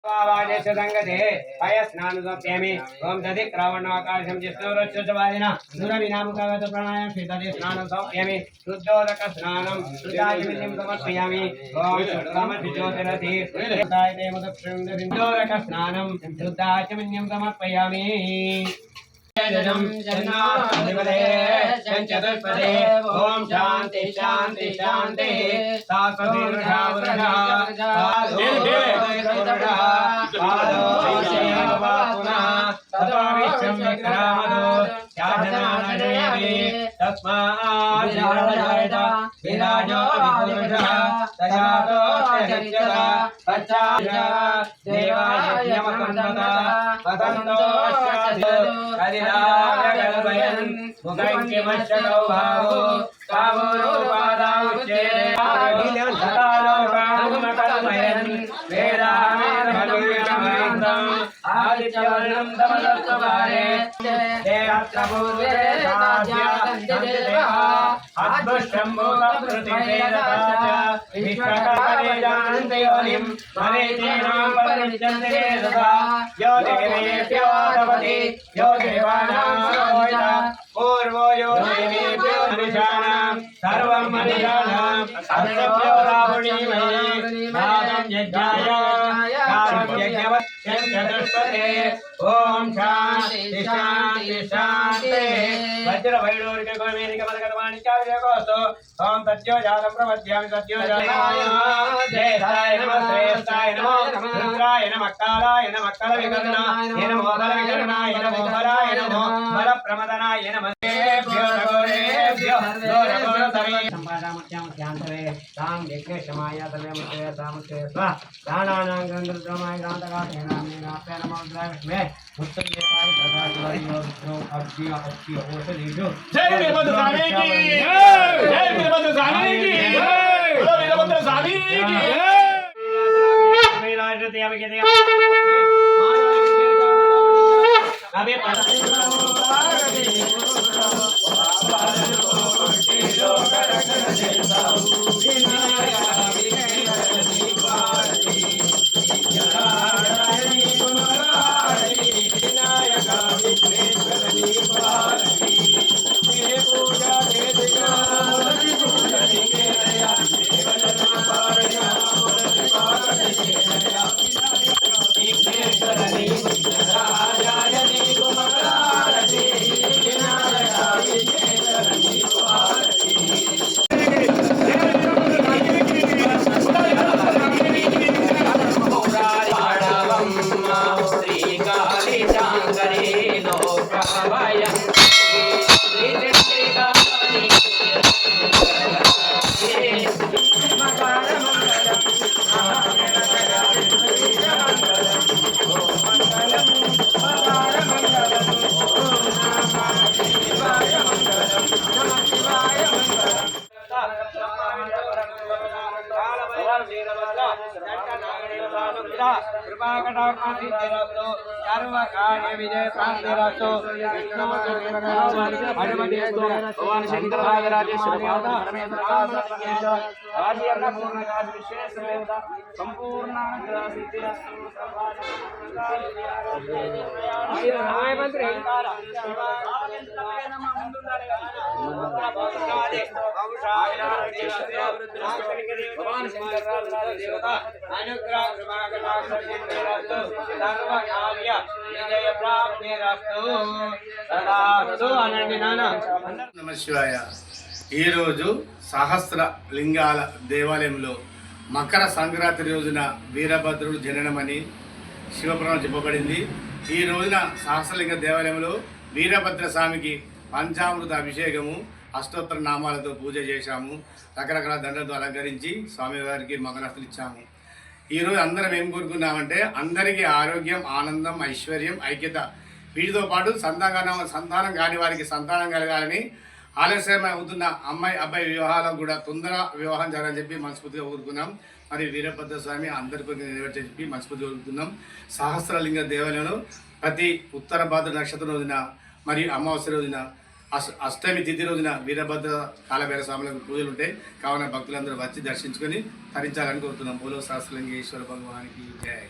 संगते पयस्नान समर्पयामि ओम दधि क्रवणाकाशं जिष्णुरच्युतवादिन दुरविनामकागत प्राणायाम श्रीदधि स्नानं समर्पयामि शुद्धोदक स्नानं शुद्धाचमनीं समर्पयामि ओम शुद्धमज्योतिरधि शुद्धायते मुदक्षुन्दोदक स्नानं शुद्धाचमनीं समर्पयामि जनं जन्नाधिपते चतुष्पदे ओम शांति शांति शांति सात्वते वृषा वृषा पूर्वो यो देवेभ्यो मनुष्याणां सर्वं मनुष्याणां सर्वभ्यो रावणीमहे नादं यज्ञाय कारं यज्ञवत् चतुष्पदे ओम शांति शांति शांति वज्र वैडूर्य गोमेनिक मदगतवाणी चार्यकोस्तो ओम तज्जो जातं प्रवद्यामि तज्जो जाताय जयताय नमः श्रेष्ठाय नमः रुद्राय नमः कालाय नमः कलविकर्णाय नमः बलविकर्णाय नमः बलाय नमः बलप्रमदनाय नमः देभ्यो नगोरेभ्यो दोरगोरतवे संपादामत्यां ध्यानतवे तां यज्ञशमाय तवे मुखे सामुखे स्वा दानानां गंधर्वमाय गान्तकाठेनामे नाप्य नमः द्राविष्मे उत्तरदेवाय प्रकाशवाय योगो अब्दिया अब्दिया ओषधीषु जय वीरभद्र स्वामी की जय वीरभद्र स्वामी की जय बोलो वीरभद्र स्वामी की जय मेलाजते आवे के अबे कृपाकटाक्षसिद्धिरस्तु सर्वकार्य विजय प्राप्तिरस्तु भगवान शंकराचार्येश्वर देवता आदि अन्नपूर्ण काज विशेष देवता संपूर्ण सिद्धिरस्तु सर्वाय मंत्र हेंकारा भगवान शंकराचार्य देवता अनुग्रह कृपाकटाक्षसिद्धिरस्तु सर्वकार्य विजय प्राप्तिरस्तु तदास्तु अनन्यनाना నమః శివాయ। ఈరోజు సహస్ర లింగాల దేవాలయంలో మకర సంక్రాంతి రోజున వీరభద్రుడు జననమని శివపురాణం చెప్పబడింది। ఈ రోజున సహస్రలింగ దేవాలయంలో వీరభద్ర స్వామికి పంచామృత అభిషేకము అష్టోత్తర నామాలతో పూజ చేశాము। రకరకాల దండలతో అలంకరించి స్వామివారికి మంగళాస్తులు ఇచ్చాము। ఈరోజు అందరం ఏం కోరుకున్నామంటే అందరికీ ఆరోగ్యం, ఆనందం, ఐశ్వర్యం, ఐక్యత, వీటితో పాటు సంతానం కాని వారికి సంతానం కలగాలని, ఆలస్యం అవుతున్న అమ్మాయి అబ్బాయి వివాహాలకు కూడా తొందర వివాహం జరగాలని చెప్పి మనస్ఫూర్తిగా కోరుకున్నాం। మరి వీరభద్ర స్వామి అందరికీ నెరవేర్చని చెప్పి మనస్ఫూర్తిగా కోరుకున్నాం। సహస్రలింగ దేవాలయంలో ప్రతి ఉత్తర భాద్ర నక్షత్రం రోజున మరియు అమావాస్య రోజున అష్టమి తిథి రోజున వీరభద్ర కాలభైరవ స్వాములకు పూజలు ఉంటాయి కావున భక్తులందరూ వచ్చి దర్శించుకొని తరించాలని కోరుతున్నాం। బోలో సహస్రలింగేశ్వర భగవానికి జై।